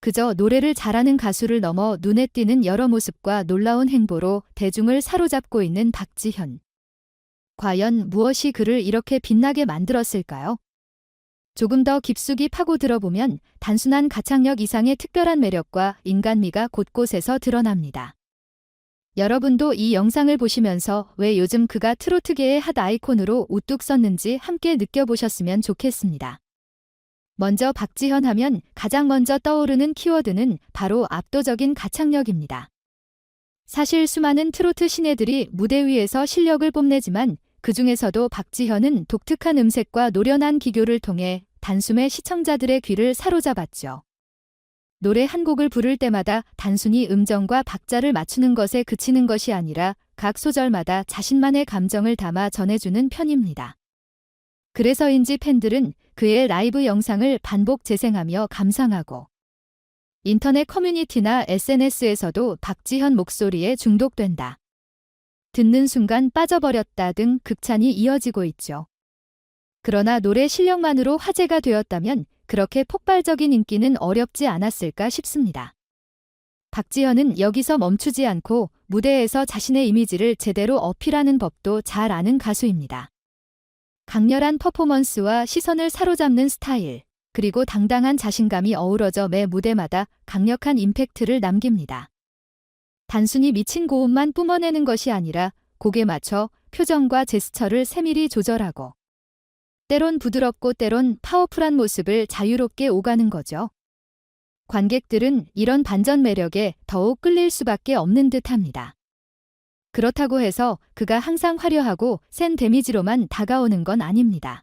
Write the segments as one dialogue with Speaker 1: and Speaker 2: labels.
Speaker 1: 그저 노래를 잘하는 가수를 넘어 눈에 띄는 여러 모습과 놀라운 행보로 대중을 사로잡고 있는 박지현. 과연 무엇이 그를 이렇게 빛나게 만들었을까요? 조금 더 깊숙이 파고 들어보면 단순한 가창력 이상의 특별한 매력과 인간미가 곳곳에서 드러납니다. 여러분도 이 영상을 보시면서 왜 요즘 그가 트로트계의 핫 아이콘으로 우뚝 섰는지 함께 느껴보셨으면 좋겠습니다. 먼저 박지현 하면 가장 먼저 떠오르는 키워드는 바로 압도적인 가창력입니다. 사실 수많은 트로트 신예들이 무대 위에서 실력을 뽐내지만 그 중에서도 박지현은 독특한 음색과 노련한 기교를 통해 단숨에 시청자들의 귀를 사로잡았죠. 노래 한 곡을 부를 때마다 단순히 음정과 박자를 맞추는 것에 그치는 것이 아니라 각 소절마다 자신만의 감정을 담아 전해주는 편입니다. 그래서인지 팬들은 그의 라이브 영상을 반복 재생하며 감상하고 인터넷 커뮤니티나 SNS에서도 박지현 목소리에 중독된다, 듣는 순간 빠져버렸다 등 극찬이 이어지고 있죠. 그러나 노래 실력만으로 화제가 되었다면 그렇게 폭발적인 인기는 어렵지 않았을까 싶습니다. 박지현은 여기서 멈추지 않고 무대에서 자신의 이미지를 제대로 어필하는 법도 잘 아는 가수입니다. 강렬한 퍼포먼스와 시선을 사로잡는 스타일, 그리고 당당한 자신감이 어우러져 매 무대마다 강력한 임팩트를 남깁니다. 단순히 미친 고음만 뿜어내는 것이 아니라 곡에 맞춰 표정과 제스처를 세밀히 조절하고 때론 부드럽고 때론 파워풀한 모습을 자유롭게 오가는 거죠. 관객들은 이런 반전 매력에 더욱 끌릴 수밖에 없는 듯합니다. 그렇다고 해서 그가 항상 화려하고 센 데미지로만 다가오는 건 아닙니다.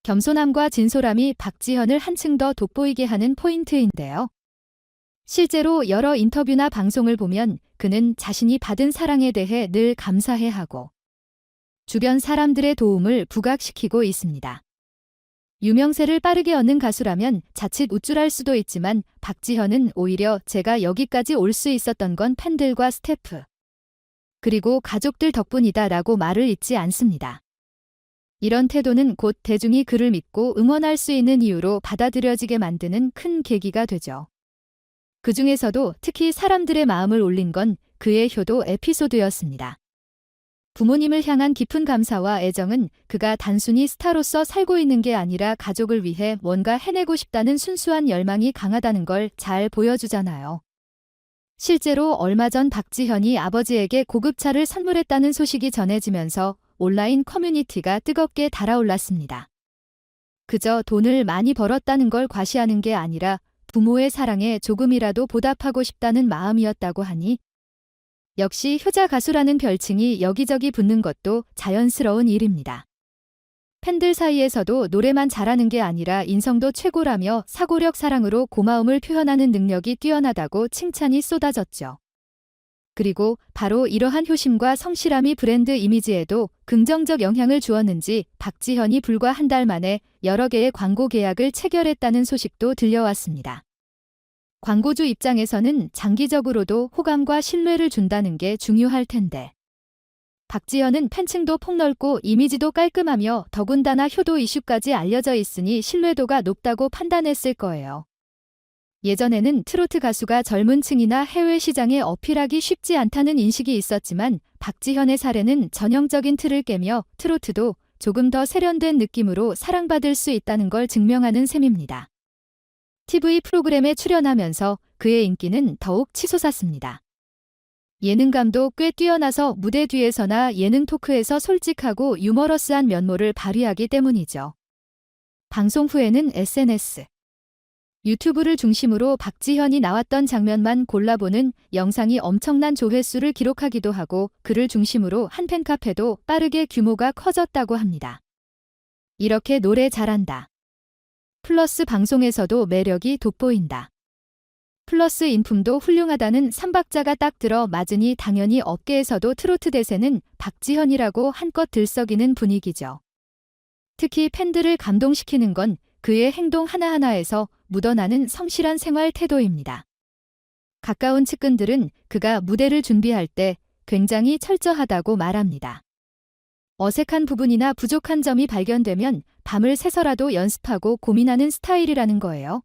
Speaker 1: 겸손함과 진솔함이 박지현을 한층 더 돋보이게 하는 포인트인데요. 실제로 여러 인터뷰나 방송을 보면 그는 자신이 받은 사랑에 대해 늘 감사해하고 주변 사람들의 도움을 부각시키고 있습니다. 유명세를 빠르게 얻는 가수라면 자칫 우쭐할 수도 있지만 박지현은 오히려 제가 여기까지 올 수 있었던 건 팬들과 스태프, 그리고 가족들 덕분이다 라고 말을 잇지 않습니다. 이런 태도는 곧 대중이 그를 믿고 응원할 수 있는 이유로 받아들여지게 만드는 큰 계기가 되죠. 그 중에서도 특히 사람들의 마음을 울린 건 그의 효도 에피소드였습니다. 부모님을 향한 깊은 감사와 애정은 그가 단순히 스타로서 살고 있는 게 아니라 가족을 위해 뭔가 해내고 싶다는 순수한 열망이 강하다는 걸 잘 보여주잖아요. 실제로 얼마 전 박지현이 아버지에게 고급차를 선물했다는 소식이 전해지면서 온라인 커뮤니티가 뜨겁게 달아올랐습니다. 그저 돈을 많이 벌었다는 걸 과시하는 게 아니라 부모의 사랑에 조금이라도 보답하고 싶다는 마음이었다고 하니 역시 효자 가수라는 별칭이 여기저기 붙는 것도 자연스러운 일입니다. 팬들 사이에서도 노래만 잘하는 게 아니라 인성도 최고라며 사고력 사랑으로 고마움을 표현하는 능력이 뛰어나다고 칭찬이 쏟아졌죠. 그리고 바로 이러한 효심과 성실함이 브랜드 이미지에도 긍정적 영향을 주었는지 박지현이 불과 한 달 만에 여러 개의 광고 계약을 체결했다는 소식도 들려왔습니다. 광고주 입장에서는 장기적으로도 호감과 신뢰를 준다는 게 중요할 텐데. 박지현은 팬층도 폭넓고 이미지도 깔끔하며 더군다나 효도 이슈까지 알려져 있으니 신뢰도가 높다고 판단했을 거예요. 예전에는 트로트 가수가 젊은 층이나 해외 시장에 어필하기 쉽지 않다는 인식이 있었지만 박지현의 사례는 전형적인 틀을 깨며 트로트도 조금 더 세련된 느낌으로 사랑받을 수 있다는 걸 증명하는 셈입니다. TV 프로그램에 출연하면서 그의 인기는 더욱 치솟았습니다. 예능감도 꽤 뛰어나서 무대 뒤에서나 예능 토크에서 솔직하고 유머러스한 면모를 발휘하기 때문이죠. 방송 후에는 SNS, 유튜브를 중심으로 박지현이 나왔던 장면만 골라보는 영상이 엄청난 조회수를 기록하기도 하고 그를 중심으로 한 팬카페도 빠르게 규모가 커졌다고 합니다. 이렇게 노래 잘한다, 플러스 방송에서도 매력이 돋보인다, 플러스 인품도 훌륭하다는 3박자가 딱 들어 맞으니 당연히 업계에서도 트로트 대세는 박지현이라고 한껏 들썩이는 분위기죠. 특히 팬들을 감동시키는 건 그의 행동 하나하나에서 묻어나는 성실한 생활 태도입니다. 가까운 측근들은 그가 무대를 준비할 때 굉장히 철저하다고 말합니다. 어색한 부분이나 부족한 점이 발견되면 밤을 새서라도 연습하고 고민하는 스타일이라는 거예요.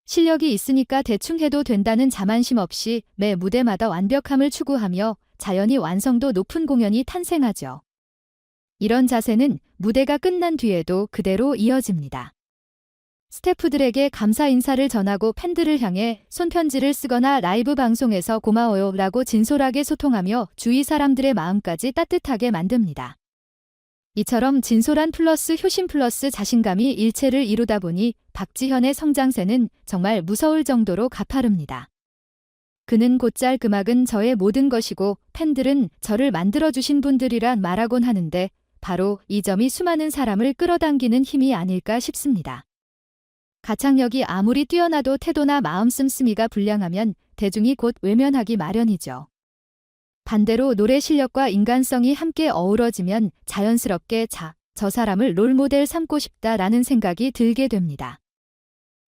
Speaker 1: 실력이 있으니까 대충 해도 된다는 자만심 없이 매 무대마다 완벽함을 추구하며 자연히 완성도 높은 공연이 탄생하죠. 이런 자세는 무대가 끝난 뒤에도 그대로 이어집니다. 스태프들에게 감사 인사를 전하고 팬들을 향해 손편지를 쓰거나 라이브 방송에서 고마워요 라고 진솔하게 소통하며 주위 사람들의 마음까지 따뜻하게 만듭니다. 이처럼 진솔한 플러스 효심 플러스 자신감이 일체를 이루다 보니 박지현의 성장세는 정말 무서울 정도로 가파릅니다. 그는 곧잘 음악은 저의 모든 것이고 팬들은 저를 만들어주신 분들이란 말하곤 하는데 바로 이 점이 수많은 사람을 끌어당기는 힘이 아닐까 싶습니다. 가창력이 아무리 뛰어나도 태도나 마음 씀씀이가 불량하면 대중이 곧 외면하기 마련이죠. 반대로 노래 실력과 인간성이 함께 어우러지면 자연스럽게 저 사람을 롤모델 삼고 싶다라는 생각이 들게 됩니다.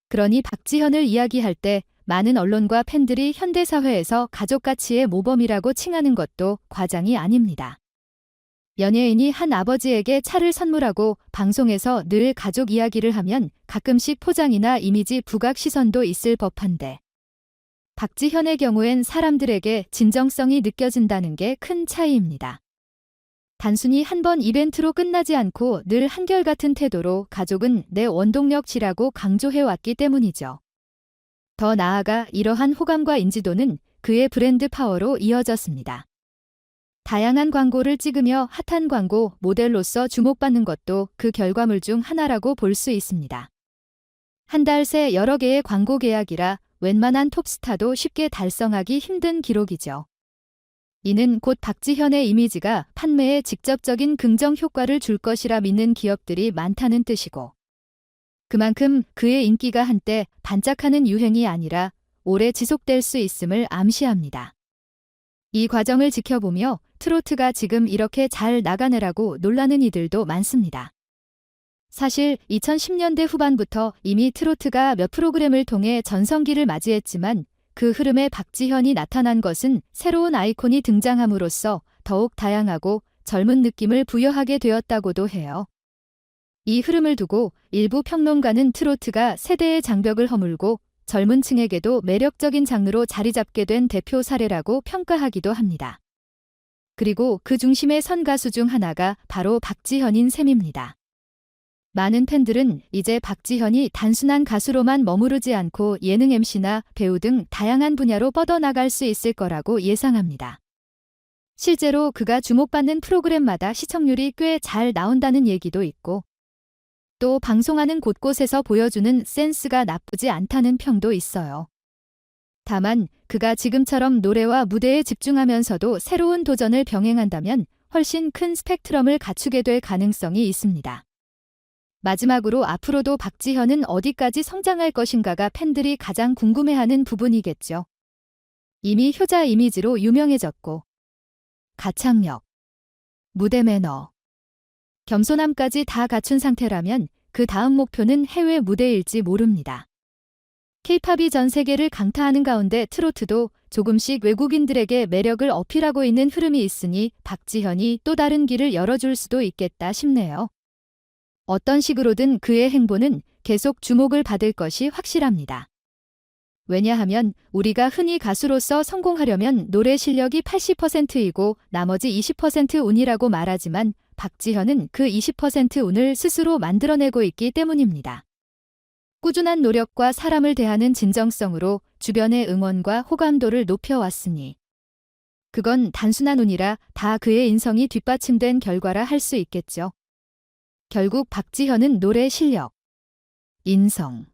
Speaker 1: 그러니 박지현을 이야기할 때 많은 언론과 팬들이 현대사회에서 가족가치의 모범이라고 칭하는 것도 과장이 아닙니다. 연예인이 한 아버지에게 차를 선물하고 방송에서 늘 가족 이야기를 하면 가끔씩 포장이나 이미지 부각 시선도 있을 법한데 박지현의 경우엔 사람들에게 진정성이 느껴진다는 게 큰 차이입니다. 단순히 한 번 이벤트로 끝나지 않고 늘 한결같은 태도로 가족은 내 원동력이라고 강조해왔기 때문이죠. 더 나아가 이러한 호감과 인지도는 그의 브랜드 파워로 이어졌습니다. 다양한 광고를 찍으며 핫한 광고 모델로서 주목받는 것도 그 결과물 중 하나라고 볼 수 있습니다. 한 달 새 여러 개의 광고 계약이라 웬만한 톱스타도 쉽게 달성하기 힘든 기록이죠. 이는 곧 박지현의 이미지가 판매에 직접적인 긍정 효과를 줄 것이라 믿는 기업들이 많다는 뜻이고 그만큼 그의 인기가 한때 반짝하는 유행이 아니라 오래 지속될 수 있음을 암시합니다. 이 과정을 지켜보며 트로트가 지금 이렇게 잘 나가느라고 놀라는 이들도 많습니다. 사실 2010년대 후반부터 이미 트로트가 몇 프로그램을 통해 전성기를 맞이했지만 그 흐름에 박지현이 나타난 것은 새로운 아이콘이 등장함으로써 더욱 다양하고 젊은 느낌을 부여하게 되었다고도 해요. 이 흐름을 두고 일부 평론가는 트로트가 세대의 장벽을 허물고 젊은 층에게도 매력적인 장르로 자리 잡게 된 대표 사례라고 평가하기도 합니다. 그리고 그 중심에 선 가수 중 하나가 바로 박지현인 셈입니다. 많은 팬들은 이제 박지현이 단순한 가수로만 머무르지 않고 예능 MC나 배우 등 다양한 분야로 뻗어나갈 수 있을 거라고 예상합니다. 실제로 그가 주목받는 프로그램마다 시청률이 꽤 잘 나온다는 얘기도 있고 또 방송하는 곳곳에서 보여주는 센스가 나쁘지 않다는 평도 있어요. 다만 그가 지금처럼 노래와 무대에 집중하면서도 새로운 도전을 병행한다면 훨씬 큰 스펙트럼을 갖추게 될 가능성이 있습니다. 마지막으로 앞으로도 박지현은 어디까지 성장할 것인가가 팬들이 가장 궁금해하는 부분이겠죠. 이미 효자 이미지로 유명해졌고 가창력, 무대 매너, 겸손함까지 다 갖춘 상태라면 그 다음 목표는 해외 무대일지 모릅니다. K-팝이 전 세계를 강타하는 가운데 트로트도 조금씩 외국인들에게 매력을 어필하고 있는 흐름이 있으니 박지현이 또 다른 길을 열어줄 수도 있겠다 싶네요. 어떤 식으로든 그의 행보는 계속 주목을 받을 것이 확실합니다. 왜냐하면 우리가 흔히 가수로서 성공하려면 노래 실력이 80%이고 나머지 20% 운이라고 말하지만 박지현은 그 20% 운을 스스로 만들어내고 있기 때문입니다. 꾸준한 노력과 사람을 대하는 진정성으로 주변의 응원과 호감도를 높여왔으니 그건 단순한 운이라 다 그의 인성이 뒷받침된 결과라 할 수 있겠죠. 결국 박지현은 노래 실력, 인성,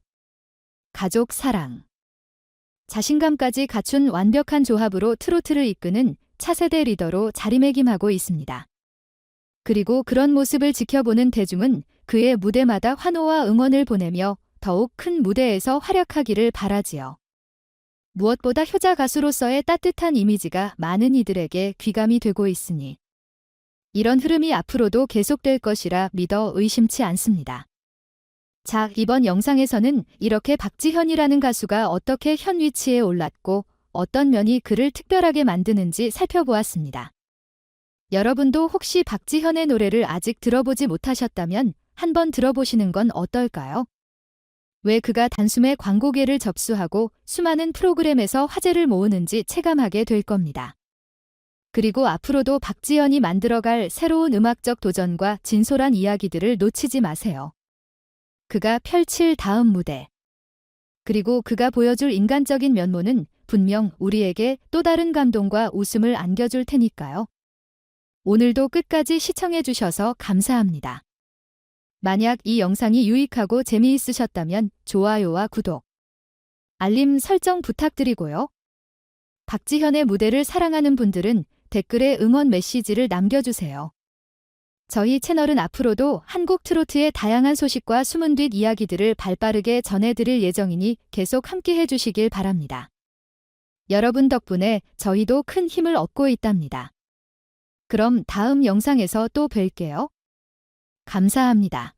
Speaker 1: 가족 사랑, 자신감까지 갖춘 완벽한 조합으로 트로트를 이끄는 차세대 리더로 자리매김하고 있습니다. 그리고 그런 모습을 지켜보는 대중은 그의 무대마다 환호와 응원을 보내며 더욱 큰 무대에서 활약하기를 바라지요. 무엇보다 효자 가수로서의 따뜻한 이미지가 많은 이들에게 귀감이 되고 있으니 이런 흐름이 앞으로도 계속될 것이라 믿어 의심치 않습니다. 자, 이번 영상에서는 이렇게 박지현이라는 가수가 어떻게 현 위치에 올랐고 어떤 면이 그를 특별하게 만드는지 살펴보았습니다. 여러분도 혹시 박지현의 노래를 아직 들어보지 못하셨다면 한번 들어보시는 건 어떨까요? 왜 그가 단숨에 광고계를 접수하고 수많은 프로그램에서 화제를 모으는지 체감하게 될 겁니다. 그리고 앞으로도 박지현이 만들어갈 새로운 음악적 도전과 진솔한 이야기들을 놓치지 마세요. 그가 펼칠 다음 무대. 그리고 그가 보여줄 인간적인 면모는 분명 우리에게 또 다른 감동과 웃음을 안겨줄 테니까요. 오늘도 끝까지 시청해주셔서 감사합니다. 만약 이 영상이 유익하고 재미있으셨다면 좋아요와 구독, 알림 설정 부탁드리고요. 박지현의 무대를 사랑하는 분들은 댓글에 응원 메시지를 남겨주세요. 저희 채널은 앞으로도 한국 트로트의 다양한 소식과 숨은 뒷 이야기들을 발빠르게 전해드릴 예정이니 계속 함께 해주시길 바랍니다. 여러분 덕분에 저희도 큰 힘을 얻고 있답니다. 그럼 다음 영상에서 또 뵐게요. 감사합니다.